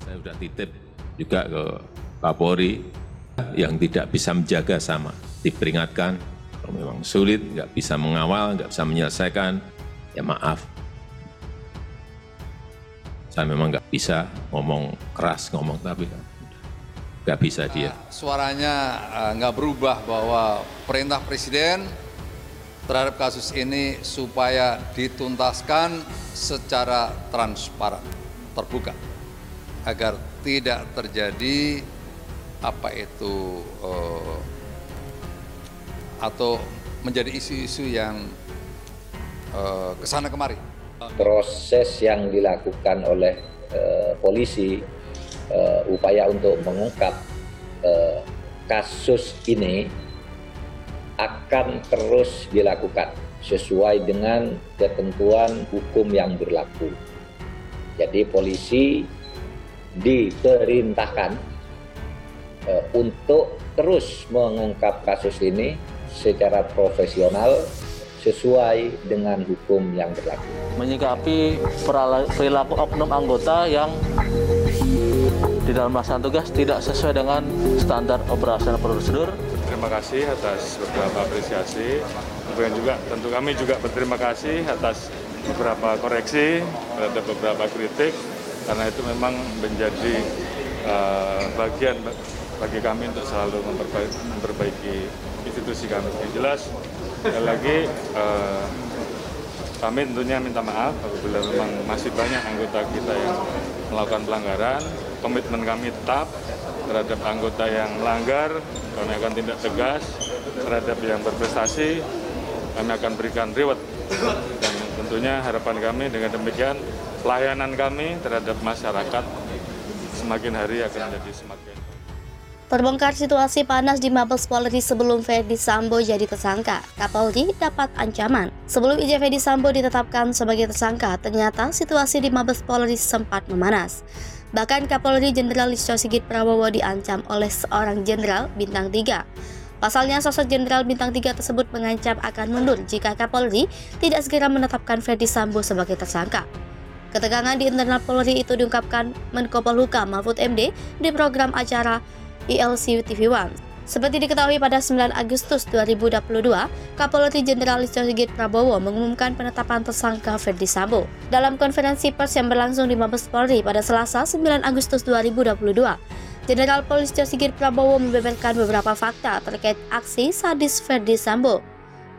Saya sudah titip juga ke Kapolri yang tidak bisa menjaga sama diperingatkan. Kalau memang sulit, nggak bisa mengawal, nggak bisa menyelesaikan, ya maaf. Saya memang nggak bisa ngomong keras, ngomong tapi nggak bisa dia. Suaranya nggak berubah bahwa perintah Presiden terhadap kasus ini supaya dituntaskan secara transparan, terbuka, agar tidak terjadi atau menjadi isu-isu yang kesana kemari. Proses yang dilakukan oleh polisi, upaya untuk mengungkap kasus ini akan terus dilakukan sesuai dengan ketentuan hukum yang berlaku. Jadi polisi diperintahkan untuk terus mengungkap kasus ini secara profesional sesuai dengan hukum yang berlaku. Menyikapi perilaku oknum anggota yang di dalam melaksanakan tugas tidak sesuai dengan standar operasional prosedur. Terima kasih atas beberapa apresiasi. Kemudian juga tentu kami juga berterima kasih atas beberapa koreksi, terhadap beberapa kritik, karena itu memang menjadi bagian bagi kami untuk selalu memperbaiki institusi kami. Yang jelas, sekali lagi kami tentunya minta maaf apabila memang masih banyak anggota kita yang melakukan pelanggaran. Komitmen kami tetap terhadap anggota yang melanggar, kami akan tindak tegas. Terhadap yang berprestasi, kami akan berikan reward. Dan tentunya harapan kami dengan demikian, pelayanan kami terhadap masyarakat semakin hari akan menjadi semakin. Terbongkar situasi panas di Mabes Polri sebelum Ferdy Sambo jadi tersangka. Kapolri dapat ancaman. Sebelum IJ Ferdy Sambo ditetapkan sebagai tersangka, ternyata situasi di Mabes Polri sempat memanas. Bahkan Kapolri Jenderal Listio Sigit Prabowo diancam oleh seorang jenderal bintang 3. Pasalnya, sosok jenderal bintang 3 tersebut mengancam akan mundur jika Kapolri tidak segera menetapkan Ferdy Sambo sebagai tersangka. Ketegangan di internal Polri itu diungkapkan Menko Polhukam Mahfud MD di program acara ILC TV One. Seperti diketahui pada 9 Agustus 2022, Kapolri Jenderal Listio Sigit Prabowo mengumumkan penetapan tersangka Ferdy Sambo. Dalam konferensi pers yang berlangsung di Mabes Polri pada Selasa 9 Agustus 2022, Jenderal Polisi Listio Sigit Prabowo membeberkan beberapa fakta terkait aksi sadis Ferdy Sambo.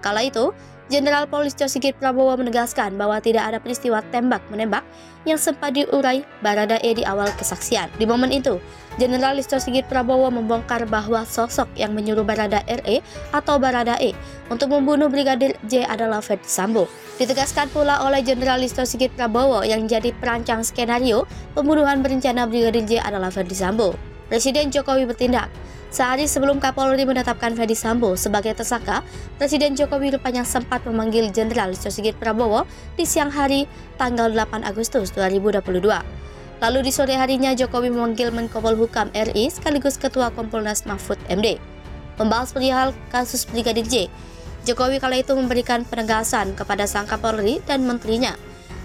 Kala itu, Jenderal Polisi Listio Sigit Prabowo menegaskan bahwa tidak ada peristiwa tembak-menembak yang sempat diurai Baradae di awal kesaksian. Di momen itu, Jenderal Listio Sigit Prabowo membongkar bahwa sosok yang menyuruh Barada RE atau Baradae untuk membunuh Brigadir J adalah Ferdy Sambo. Ditegaskan pula oleh Jenderal Listio Sigit Prabowo yang jadi perancang skenario pembunuhan berencana Brigadir J adalah Ferdy Sambo. Presiden Jokowi bertindak. Sehari sebelum Kapolri menetapkan Ferdy Sambo sebagai tersangka, Presiden Jokowi rupanya sempat memanggil Jenderal Listio Sigit Prabowo di siang hari tanggal 8 Agustus 2022. Lalu di sore harinya Jokowi memanggil Menko Polhukam RI sekaligus Ketua Kompolnas Mahfud MD. Membahas perihal kasus Brigadir J, Jokowi kala itu memberikan penegasan kepada sang Kapolri dan menterinya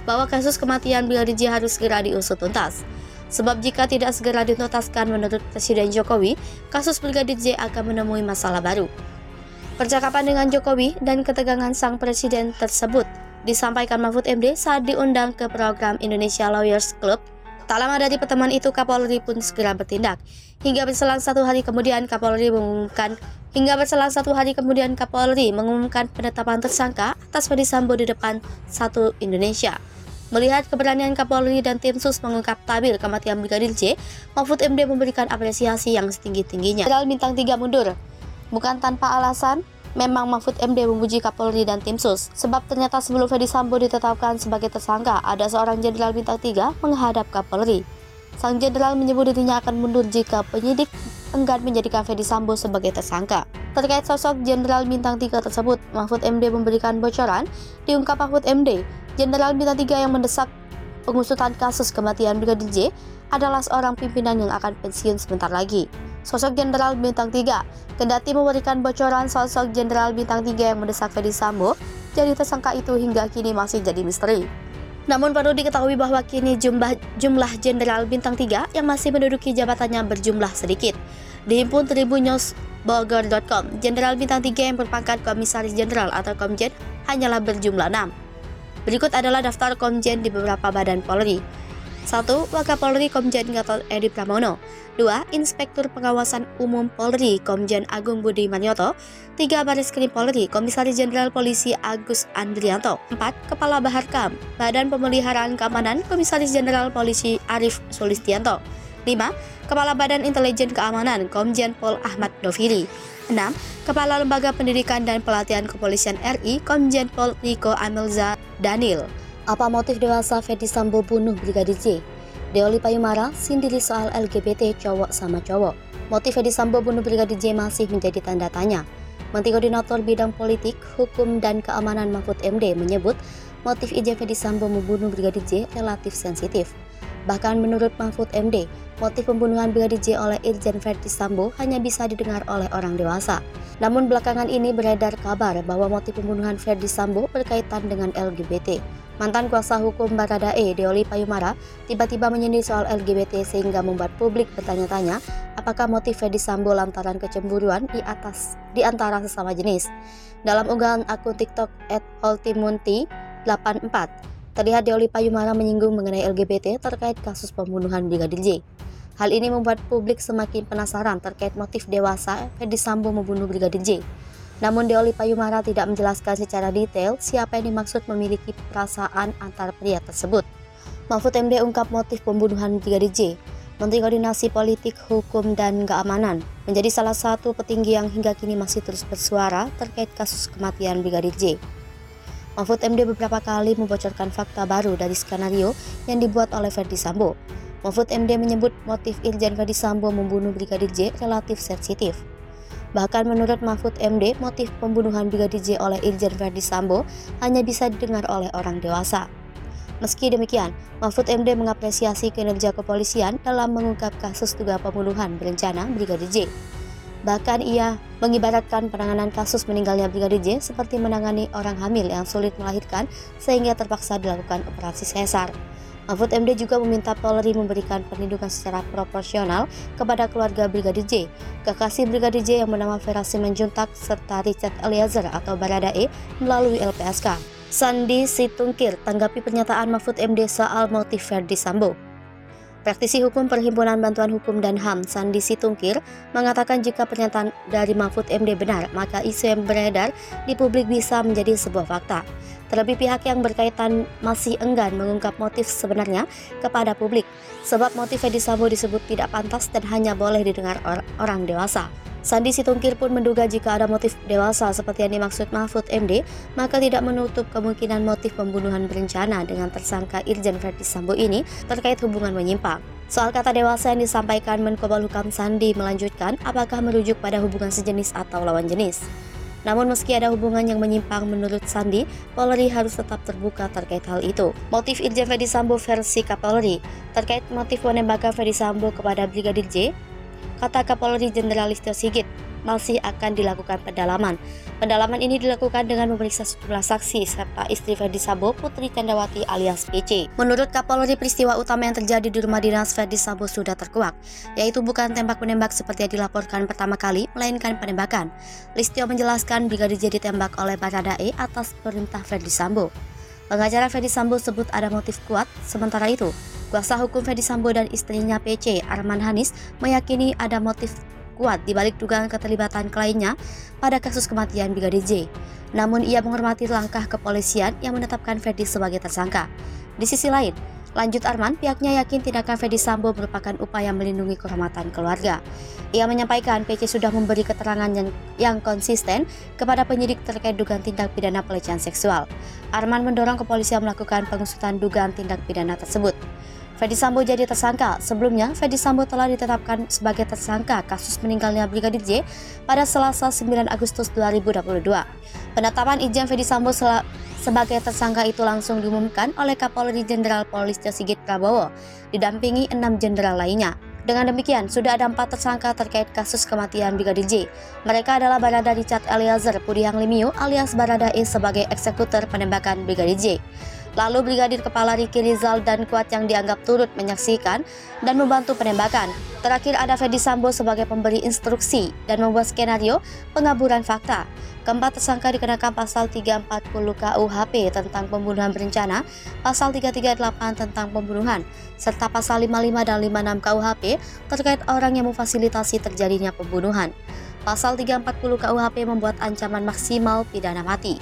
bahwa kasus kematian Brigadir J harus segera diusut tuntas. Sebab jika tidak segera dituntaskan menurut Presiden Jokowi, kasus Brigadir J akan menemui masalah baru. Percakapan dengan Jokowi dan ketegangan sang presiden tersebut disampaikan Mahfud MD saat diundang ke program Indonesia Lawyers Club. Tak lama dari pertemuan itu, Kapolri pun segera bertindak. Hingga berselang satu hari kemudian Kapolri mengumumkan penetapan tersangka atas Ferdy Sambo di depan satu Indonesia. Melihat keberanian Kapolri dan tim sus mengungkap tabir kematian Brigadir J, Mahfud MD memberikan apresiasi yang setinggi-tingginya. Jenderal bintang 3 mundur. Bukan tanpa alasan, memang Mahfud MD memuji Kapolri dan tim sus. Sebab ternyata sebelum Ferdy Sambo ditetapkan sebagai tersangka, ada seorang jenderal bintang 3 menghadap Kapolri. Sang jenderal menyebut dirinya akan mundur jika penyidik enggan menjadikan Ferdy Sambo sebagai tersangka. Terkait sosok jenderal bintang 3 tersebut, Mahfud MD memberikan bocoran. Diungkap Mahfud MD, Jenderal bintang 3 yang mendesak pengusutan kasus kematian Brigadir J adalah seorang pimpinan yang akan pensiun sebentar lagi. Sosok Jenderal bintang 3 kendati memberikan bocoran sosok Jenderal bintang 3 yang mendesak Ferdy Sambo jadi tersangka itu hingga kini masih jadi misteri. Namun perlu diketahui bahwa kini jumlah jenderal bintang 3 yang masih menduduki jabatannya berjumlah sedikit. Dihimpun tribunnews.bogor.com, Jenderal bintang 3 yang berpangkat Komisaris Jenderal atau Komjen hanyalah berjumlah 6. Berikut adalah daftar Komjen di beberapa badan Polri. 1. Wakapolri Komjen Gatot Edi Pramono. 2. Inspektur Pengawasan Umum Polri Komjen Agung Budi Marioto. 3. Baris Krim Polri Komisaris Jenderal Polisi Agus Andrianto. 4. Kepala Baharkam Badan Pemeliharaan Keamanan Komisaris Jenderal Polisi Arief Sulistianto. 5. Kepala Badan Intelijen Keamanan Komjen Pol Ahmad Doviri. 6. Kepala Lembaga Pendidikan dan Pelatihan Kepolisian RI Komjen Pol Riko Amelza Daniel. Apa motif dewasa Ferdi Sambo bunuh Brigadir J? Deoli Payumara sindiri soal LGBT cowok sama cowok. Motif Ferdi Sambo bunuh Brigadir J masih menjadi tanda tanya. Menteri Koordinator Bidang Politik, Hukum dan Keamanan Mahfud MD menyebut motif Irjen Ferdi Sambo membunuh Brigadir J relatif sensitif. Bahkan menurut Mahfud MD, motif pembunuhan Brigadir J oleh Irjen Ferdi Sambo hanya bisa didengar oleh orang dewasa. Namun belakangan ini beredar kabar bahwa motif pembunuhan Ferdi Sambo berkaitan dengan LGBT. Mantan kuasa hukum Baradae, Deoli Payumara, tiba-tiba menyindir soal LGBT sehingga membuat publik bertanya-tanya apakah motif Ferdi Sambo lantaran kecemburuan di antara sesama jenis. Dalam unggahan akun TikTok @holtimunti84, terlihat Deoli Payumara menyinggung mengenai LGBT terkait kasus pembunuhan Brigadir J. Hal ini membuat publik semakin penasaran terkait motif dewasa Ferdi Sambo membunuh Brigadir J. Namun Deoli Payumara tidak menjelaskan secara detail siapa yang dimaksud memiliki perasaan antar pria tersebut. Mahfud MD ungkap motif pembunuhan Brigadir J. Menteri Koordinasi Politik, Hukum dan Keamanan menjadi salah satu petinggi yang hingga kini masih terus bersuara terkait kasus kematian Brigadir J. Mahfud MD beberapa kali membocorkan fakta baru dari skenario yang dibuat oleh Ferdi Sambo. Mahfud MD menyebut motif Irjen Ferdi Sambo membunuh Brigadir J relatif sensitif. Bahkan menurut Mahfud MD, motif pembunuhan Brigadir J oleh Irjen Ferdi Sambo hanya bisa didengar oleh orang dewasa. Meski demikian, Mahfud MD mengapresiasi kinerja kepolisian dalam mengungkap kasus dugaan pembunuhan berencana Brigadir J. Bahkan ia mengibaratkan penanganan kasus meninggalnya Brigadir J seperti menangani orang hamil yang sulit melahirkan sehingga terpaksa dilakukan operasi sesar. Mahfud MD juga meminta Polri memberikan perlindungan secara proporsional kepada keluarga Brigadir J, kekasih Brigadir J yang bernama Vera Simanjuntak serta Richard Eliezer atau Baradae melalui LPSK. Sandi Situngkir tanggapi pernyataan Mahfud MD soal motif Ferdi Sambo. Praktisi Hukum Perhimpunan Bantuan Hukum dan HAM Sandi Situngkir mengatakan jika pernyataan dari Mahfud MD benar, maka isu yang beredar di publik bisa menjadi sebuah fakta. Terlebih pihak yang berkaitan masih enggan mengungkap motif sebenarnya kepada publik, sebab motif Ferdi Sambo disebut tidak pantas dan hanya boleh didengar orang dewasa. Sandi Situngkir pun menduga jika ada motif dewasa seperti yang dimaksud Mahfud MD, maka tidak menutup kemungkinan motif pembunuhan berencana dengan tersangka Irjen Ferdi Sambo ini terkait hubungan menyimpang. Soal kata dewasa yang disampaikan Menko Polhukam Sandi melanjutkan apakah merujuk pada hubungan sejenis atau lawan jenis. Namun meski ada hubungan yang menyimpang menurut Sandi, Polri harus tetap terbuka terkait hal itu. Motif Irjen Ferdi Sambo versi Kapolri. Terkait motif penembakan Ferdi Sambo kepada Brigadir J, kata Kapolri Jenderal Listio Sigit, masih akan dilakukan pendalaman. Pendalaman ini dilakukan dengan memeriksa sejumlah saksi serta istri Ferdi Sambo, Putri Candrawati alias PC. Menurut Kapolri, peristiwa utama yang terjadi di rumah dinas Ferdi Sambo sudah terkuak, yaitu bukan tembak-menembak seperti yang dilaporkan pertama kali, melainkan penembakan. Listio menjelaskan Brigadir J ditembak oleh Baradae atas perintah Ferdi Sambo. Pengacara Ferdi Sambo sebut ada motif kuat, sementara itu kuasa hukum Ferdi Sambo dan istrinya PC, Arman Hanis, meyakini ada motif kuat di balik dugaan keterlibatan kliennya pada kasus kematian Brigadir J. Namun ia menghormati langkah kepolisian yang menetapkan Ferdi sebagai tersangka. Di sisi lain, lanjut Arman, pihaknya yakin tindakan Ferdi Sambo merupakan upaya melindungi kehormatan keluarga. Ia menyampaikan PC sudah memberi keterangan yang konsisten kepada penyidik terkait dugaan tindak pidana pelecehan seksual. Arman mendorong kepolisian melakukan pengusutan dugaan tindak pidana tersebut. Ferdi Sambo jadi tersangka. Sebelumnya, Ferdi Sambo telah ditetapkan sebagai tersangka kasus meninggalnya Brigadir J pada Selasa 9 Agustus 2022. Penetapan Irjen Ferdi Sambo sebagai tersangka itu langsung diumumkan oleh Kapolri Jenderal Polisi Sigit Prabowo, didampingi 6 jenderal lainnya. Dengan demikian, sudah ada 4 tersangka terkait kasus kematian Brigadir J. Mereka adalah Barada Richard Eliezer Pudihang Lumiu alias Baradae sebagai eksekutor penembakan Brigadir J. Lalu Brigadir Kepala Riki Rizal dan Kuat yang dianggap turut menyaksikan dan membantu penembakan. Terakhir ada Ferdi Sambo sebagai pemberi instruksi dan membuat skenario pengaburan fakta. Keempat tersangka dikenakan pasal 340 KUHP tentang pembunuhan berencana, pasal 338 tentang pembunuhan, serta pasal 55 dan 56 KUHP terkait orang yang memfasilitasi terjadinya pembunuhan. Pasal 340 KUHP membuat ancaman maksimal pidana mati.